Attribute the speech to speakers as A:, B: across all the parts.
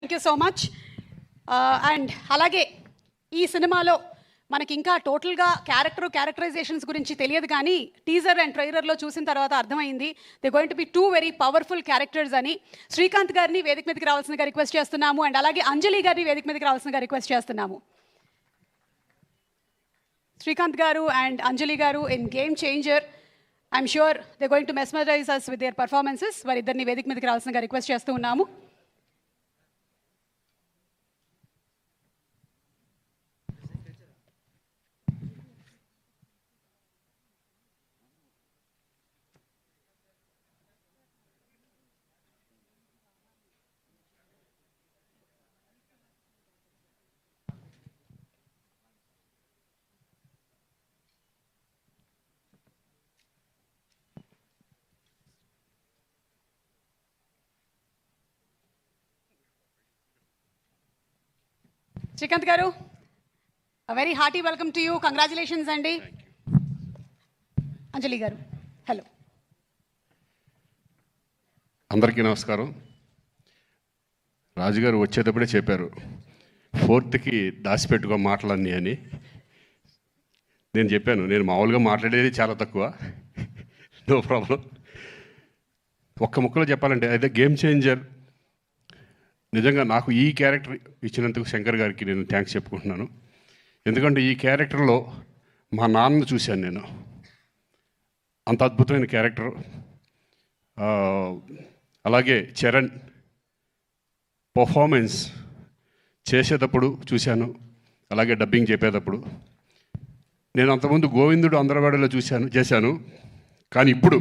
A: Thank you so much. And అలాగే ఈ సినిమాలో మనకి ఇంకా టోటల్గా క్యారెక్టరైజేషన్స్ గురించి తెలియదు, కానీ టీజర్ అండ్ ట్రైలర్లో చూసిన తర్వాత అర్థమైంది they going to be two very powerful characters అని. శ్రీకాంత్ గారిని వేదిక మీదకి రావాల్సిందిగా రిక్వెస్ట్ చేస్తున్నాము, అండ్ అలాగే అంజలి గారిని వేదిక మీదకి రావాల్సిందిగా రిక్వెస్ట్ చేస్తున్నాము. శ్రీకాంత్ గారు అండ్ అంజలి గారు in game changer, I'm sure they going to mesmerise us with their performances. వారిద్దరిని వేదిక మీదకి రావాల్సిందిగా రిక్వెస్ట్ చేస్తూ ఉన్నాము. శ్రీకాంత్ గారు, very hearty welcome to you. Congratulations అండి. అంజలి గారు, హలో.
B: అందరికీ నమస్కారం. రాజుగారు వచ్చేటప్పుడే చెప్పారు 4th దాచిపెట్టుకో మాటలన్నీ అని. నేను చెప్పాను, నేను మామూలుగా మాట్లాడేది చాలా తక్కువ, నో ప్రాబ్లం. ఒక్క ముక్కలో చెప్పాలంటే అయితే గేమ్ చేంజర్ నిజంగా నాకు ఈ క్యారెక్టర్ ఇచ్చినందుకు శంకర్ గారికి నేను థ్యాంక్స్ చెప్పుకుంటున్నాను. ఎందుకంటే ఈ క్యారెక్టర్లో మా నాన్నను చూశాను నేను. అంత అద్భుతమైన క్యారెక్టర్. అలాగే చరణ్ పర్ఫార్మెన్స్ చేసేటప్పుడు చూశాను, అలాగే డబ్బింగ్ చెప్పేటప్పుడు. నేను అంతకుముందు గోవిందుడు అందరవాడలో చేశాను, కానీ ఇప్పుడు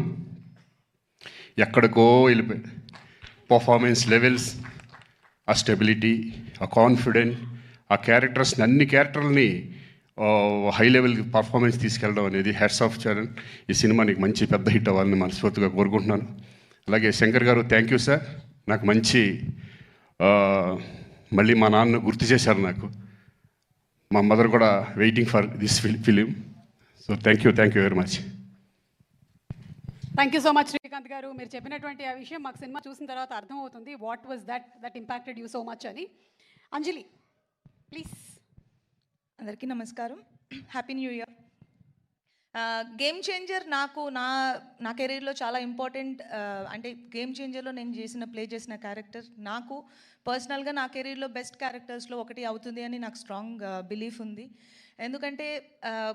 B: ఎక్కడికో వెళ్ళిపోయాడు. పర్ఫార్మెన్స్ లెవెల్స్, ఆ స్టెబిలిటీ, ఆ కాన్ఫిడెంట్, ఆ క్యారెక్టర్స్ని అన్ని క్యారెక్టర్లని హై లెవెల్ పర్ఫార్మెన్స్ తీసుకెళ్ళడం అనేది హ్యాట్స్ ఆఫ్ చరణ్. ఈ సినిమా నీకు మంచి పెద్ద హిట్ అవ్వాలని మనస్ఫూర్తిగా కోరుకుంటున్నాను. అలాగే శంకర్ గారు, థ్యాంక్ యూ సార్. నాకు మంచి మళ్ళీ మా నాన్న గుర్తు చేశారు నాకు. మా మదర్ కూడా waiting for this film. So thank you very much.
A: Thank you so much Srikanth గారు. మీరు చెప్పినటువంటి ఆ విషయం మాకు సినిమా చూసిన తర్వాత అర్థమవుతుంది, what was that impacted you so much అని. అంజలి ప్లీజ్.
C: అందరికీ నమస్కారం, happy new year. Game changer నాకు నా కెరీర్లో చాలా ఇంపార్టెంట్. అంటే గేమ్ చేంజర్లో నేను ప్లే చేసిన క్యారెక్టర్ నాకు పర్సనల్గా నా కెరీర్లో బెస్ట్ క్యారెక్టర్స్లో ఒకటి అవుతుంది అని నాకు స్ట్రాంగ్ బిలీఫ్ ఉంది. ఎందుకంటే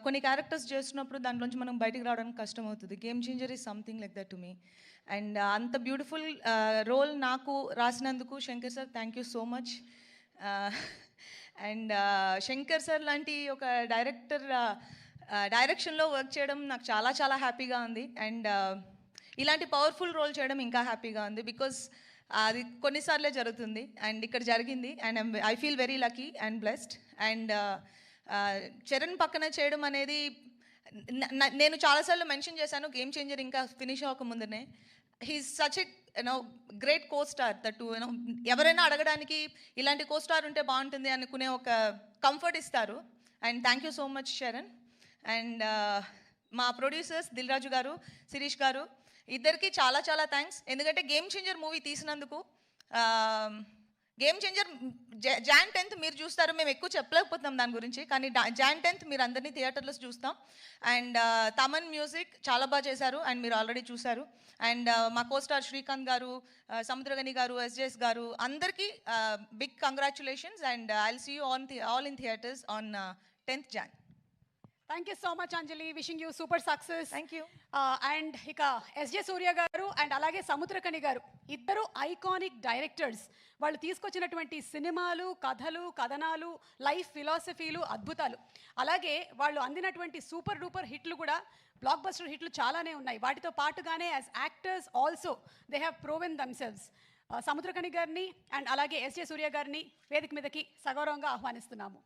C: కొన్ని క్యారెక్టర్స్ చేస్తున్నప్పుడు దాంట్లోంచి మనం బయటికి రావడానికి కష్టం అవుతుంది. Game changer is something like that to me. And అంత బ్యూటిఫుల్ రోల్ నాకు రాసినందుకు Shankar sir, thank you so much. And Shankar sir లాంటి ఒక డైరెక్షన్లో వర్క్ చేయడం నాకు చాలా చాలా హ్యాపీగా ఉంది. అండ్ ఇలాంటి పవర్ఫుల్ రోల్ చేయడం ఇంకా హ్యాపీగా ఉంది, బికాజ్ అది కొన్నిసార్లే జరుగుతుంది అండ్ ఇక్కడ జరిగింది. And I feel very lucky and blessed. And Charan పక్కన చేయడం అనేది నేను చాలాసార్లు మెన్షన్ చేశాను, గేమ్ చేంజర్ ఇంకా ఫినిష్ అవ్వకముందునే. He's such a great co star that ఎవరైనా అడగడానికి ఇలాంటి కో స్టార్ ఉంటే బాగుంటుంది అనుకునే ఒక కంఫర్ట్ ఇస్తారు. And thank you so much Charan. And మా ప్రొడ్యూసర్స్ దిల్ రాజు గారు, శిరీష్ గారు, ఇద్దరికి చాలా చాలా థ్యాంక్స్. ఎందుకంటే గేమ్ చేంజర్ మూవీ తీసినందుకు. గేమ్ చేంజర్ Jan 10th మీరు చూస్తారు, మేము ఎక్కువ చెప్పలేకపోతున్నాం దాని గురించి, కానీ Jan 10th మీరు అందరినీ థియేటర్లో చూస్తాం. అండ్ తమన్ మ్యూజిక్ చాలా బాగా చేశారు అండ్ మీరు ఆల్రెడీ చూశారు. అండ్ మా కోస్టార్ శ్రీకాంత్ గారు, సముద్రగని గారు, SJS గారు, అందరికీ big congratulations. And I will see you all in theatres on 10th Jan.
A: Thank you so much Anjali, wishing you super success.
C: Thank you.
A: And ఇక ఎస్జే సూర్య గారు అండ్ అలాగే సముద్రకని గారు, ఇద్దరు ఐకానిక్ డైరెక్టర్స్. వాళ్ళు తీసుకొచ్చినటువంటి సినిమాలు, కథలు, కథనాలు, లైఫ్ ఫిలాసఫీలు అద్భుతాలు. అలాగే వాళ్ళు అందినటువంటి సూపర్ డూపర్ హిట్లు కూడా, బ్లాక్ బస్టర్ హిట్లు చాలానే ఉన్నాయి. వాటితో పాటుగానే as actors also they have proven themselves. Samuthirakani గారిని అండ్ అలాగే ఎస్జే సూర్య గారిని వేదిక మీదకి సగౌరవంగా ఆహ్వానిస్తున్నాము.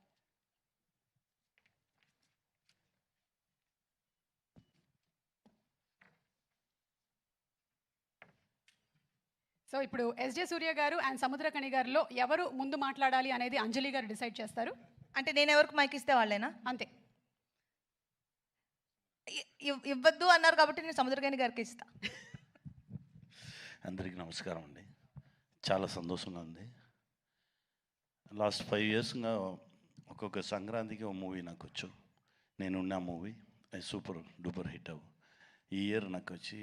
A: సో ఇప్పుడు ఎస్జే సూర్య గారు అండ్ సముద్రకని గారిలో ఎవరు ముందు మాట్లాడాలి అనేది అంజలి గారు డిసైడ్ చేస్తారు.
C: అంటే నేను ఎవరికి మైక్ ఇస్తే వాళ్ళేనా?
A: అంతే.
C: ఇవ్వద్దు అన్నారు కాబట్టి నేను సముద్రకని గారికి ఇస్తా.
D: అందరికీ నమస్కారం అండి. చాలా సంతోషంగా ఉంది. లాస్ట్ 5 ఇయర్స్గా ఒక్కొక్క సంక్రాంతికి ఒక మూవీ నాకు వచ్చు. నేనున్న మూవీ అది సూపర్ డూపర్ హిట్ అవ్వు. ఈ ఇయర్ నాకు వచ్చి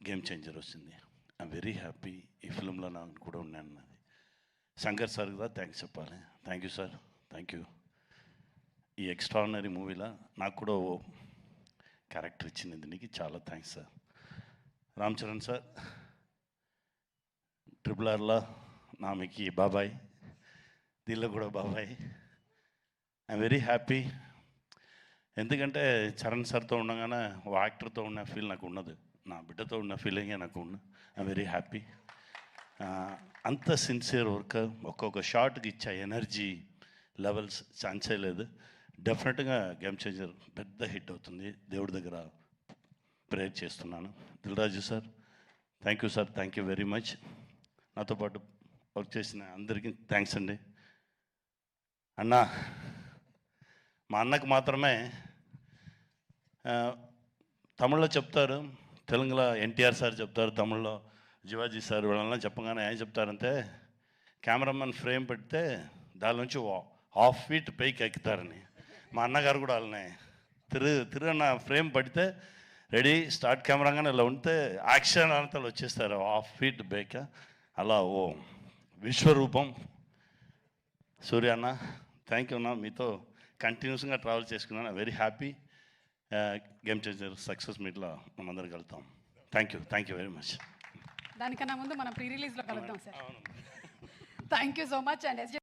D: గేమ్ చేంజర్ వచ్చింది. I'm very happy. ఈ ఫిల్మ్లో నాకు కూడా ఉన్నాను. నాది శంకర్ సార్ కూడా థ్యాంక్స్ చెప్పాలి. Thank you sir, thank you. ఈ ఎక్స్ట్రాడినరీ మూవీలో నాకు కూడా ఓ క్యారెక్టర్ ఇచ్చింది. దీనికి చాలా thanks sir. Ram Charan sir, triple ఆర్లో నామికి బాబాయ్, దీనిలో కూడా బాబాయ్. I'm very happy. ఎందుకంటే చరణ్ సార్తో ఉండగానే ఓ యాక్టర్తో ఉన్న ఫీల్ నాకు ఉన్నది. నా బిడ్డతో ఉన్న ఫీలింగే నాకు ఉన్న. I'm very happy. అంత సిన్సియర్ వర్క్, ఒక్కొక్క షాట్కి ఇచ్చే ఎనర్జీ లెవెల్స్ ఛాన్సే లేదు. డెఫినెట్గా గేమ్ చేంజర్ పెద్ద హిట్ అవుతుంది. దేవుడి దగ్గర ప్రేయర్ చేస్తున్నాను. Dil Raju sir, thank you sir, thank you very much. నాతో పాటు వర్క్ చేసిన అందరికీ థ్యాంక్స్ అండి. అన్నా, మా అన్నకు మాత్రమే తమిళ్లో చెప్తారు, తెలుగులో ఎన్టీఆర్ సార్ చెప్తారు, తమిళ్లో శివాజీ సార్ వీళ్ళని చెప్పగానే ఏం చెప్తారంటే కెమెరామెన్ ఫ్రేమ్ పెడితే దాని నుంచి 1/2 ఫీట్ పైకి ఎక్కుతారని. మా అన్నగారు కూడా వాళ్ళని తిరుగన్న ఫ్రేమ్ పడితే రెడీ స్టార్ట్ కెమెరాగానే ఇలా ఉంటే యాక్షన్ అంతలు వచ్చేస్తారు 1/2 ఫీట్ పైకి. అలా ఓ విశ్వరూపం సూర్య అన్న. థ్యాంక్ యూ అన్న. మీతో కంటిన్యూస్గా ట్రావెల్ చేసుకున్నాను. Very happy. Game changer success మీట్లో మనందరం కలుద్దాం. Thank you very much.
A: దానికన్నా ముందు మనం ప్రీ రిలీజ్లో కలుద్దాం sir. Thank you so much. And